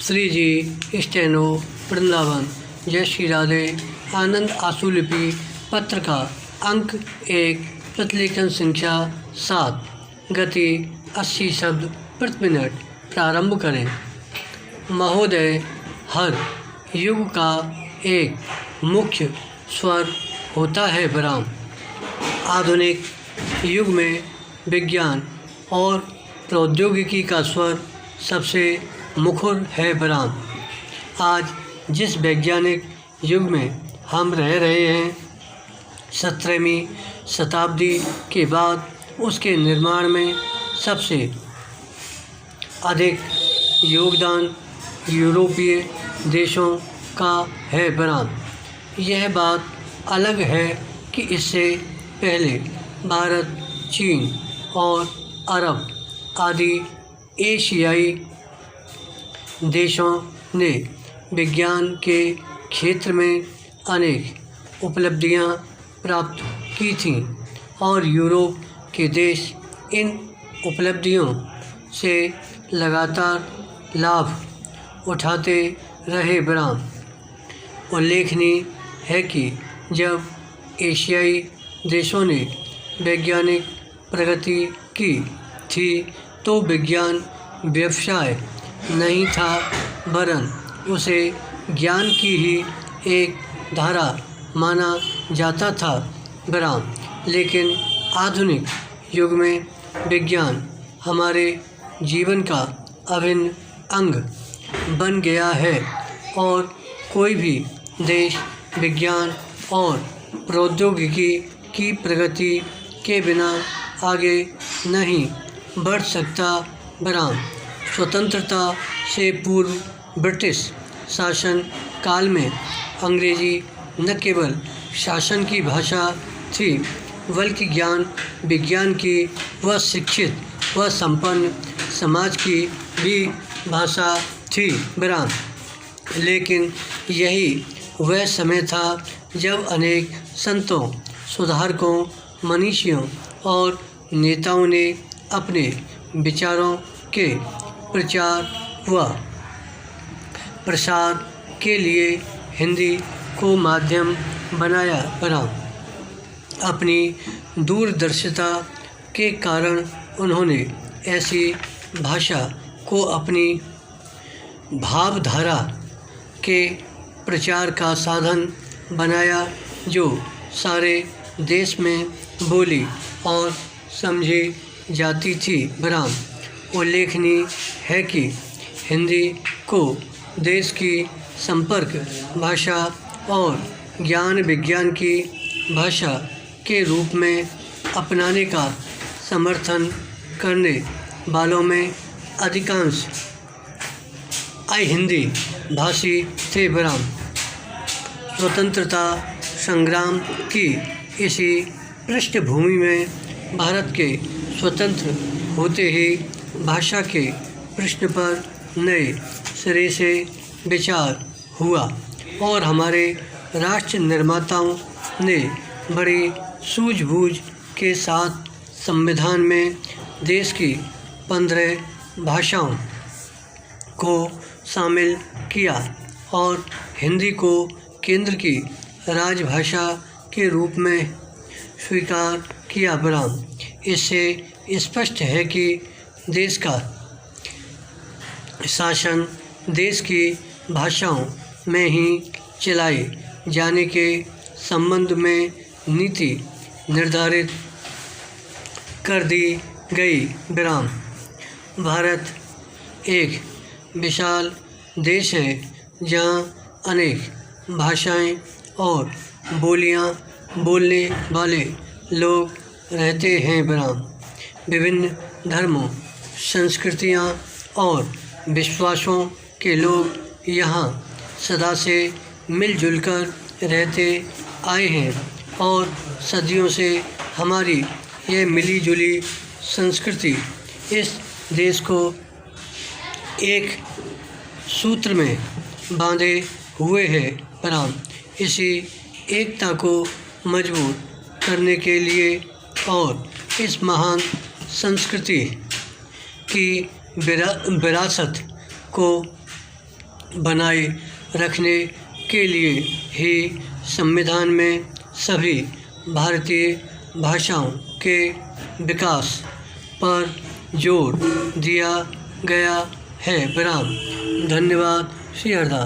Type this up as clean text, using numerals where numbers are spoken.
श्री जी steno Vrindavan. जय श्री राधे। आनंद आशुलिपि पत्र का अंक 1 प्रतिलेखन संख्या 7 गति 80 शब्द प्रति मिनट। प्रारंभ करें। महोदय, हर युग का एक मुख्य स्वर होता है विराम। आधुनिक युग में विज्ञान और प्रौद्योगिकी का स्वर सबसे मुखर है विराम। आज जिस वैज्ञानिक युग में हम रह रहे हैं, 17वीं शताब्दी के बाद उसके निर्माण में सबसे अधिक योगदान यूरोपीय देशों का है विराम। यह बात अलग है कि इससे पहले भारत, चीन और अरब आदि एशियाई देशों ने विज्ञान के क्षेत्र में अनेक उपलब्धियां प्राप्त की थीं और यूरोप के देश इन उपलब्धियों से लगातार लाभ उठाते रहे विराम। उल्लेखनीय है कि जब एशियाई देशों ने वैज्ञानिक प्रगति की थी तो विज्ञान व्यवसाय नहीं था, वरन उसे ज्ञान की ही एक धारा माना जाता था विराम। लेकिन आधुनिक युग में विज्ञान हमारे जीवन का अभिन्न अंग बन गया है और कोई भी देश विज्ञान और प्रौद्योगिकी की प्रगति के बिना आगे नहीं बढ़ सकता विराम। स्वतंत्रता से पूर्व ब्रिटिश शासन काल में अंग्रेजी न केवल शासन की भाषा थी, बल्कि ज्ञान विज्ञान की व शिक्षित व संपन्न समाज की भी भाषा थी विराम। लेकिन यही वह समय था जब अनेक संतों, सुधारकों, मनीषियों और नेताओं ने अपने विचारों के प्रचार व प्रसार के लिए हिंदी को माध्यम बनाया विराम। अपनी दूरदर्शिता के कारण उन्होंने ऐसी भाषा को अपनी भावधारा के प्रचार का साधन बनाया जो सारे देश में बोली और समझी जाती थी विराम। उल्लेखनीय है कि हिंदी को देश की संपर्क भाषा और ज्ञान विज्ञान की भाषा के रूप में अपनाने का समर्थन करने वालों में अधिकांश हिंदी भाषी थे विराम। स्वतंत्रता संग्राम की इसी पृष्ठभूमि में भारत के स्वतंत्र होते ही भाषा के प्रश्न पर नए सिरे से विचार हुआ और हमारे राष्ट्र निर्माताओं ने बड़ी सूझबूझ के साथ संविधान में देश की 15 भाषाओं को शामिल किया और हिंदी को केंद्र की राजभाषा के रूप में स्वीकार किया विराम। इससे स्पष्ट है कि देश का शासन देश की भाषाओं में ही चलाए जाने के संबंध में नीति निर्धारित कर दी गई विराम। भारत एक विशाल देश है जहाँ अनेक भाषाएं और बोलियां बोलने वाले लोग रहते हैं विराम। विभिन्न धर्मों, संस्कृतियां और विश्वासों के लोग यहाँ सदा से मिलजुल कर रहते आए हैं और सदियों से हमारी यह मिली जुली संस्कृति इस देश को एक सूत्र में बांधे हुए है विराम। इसी एकता को मजबूत करने के लिए और इस महान संस्कृति की विरासत को बनाए रखने के लिए ही संविधान में सभी भारतीय भाषाओं के विकास पर जोर दिया गया है। विराम। धन्यवाद। श्री हरदास।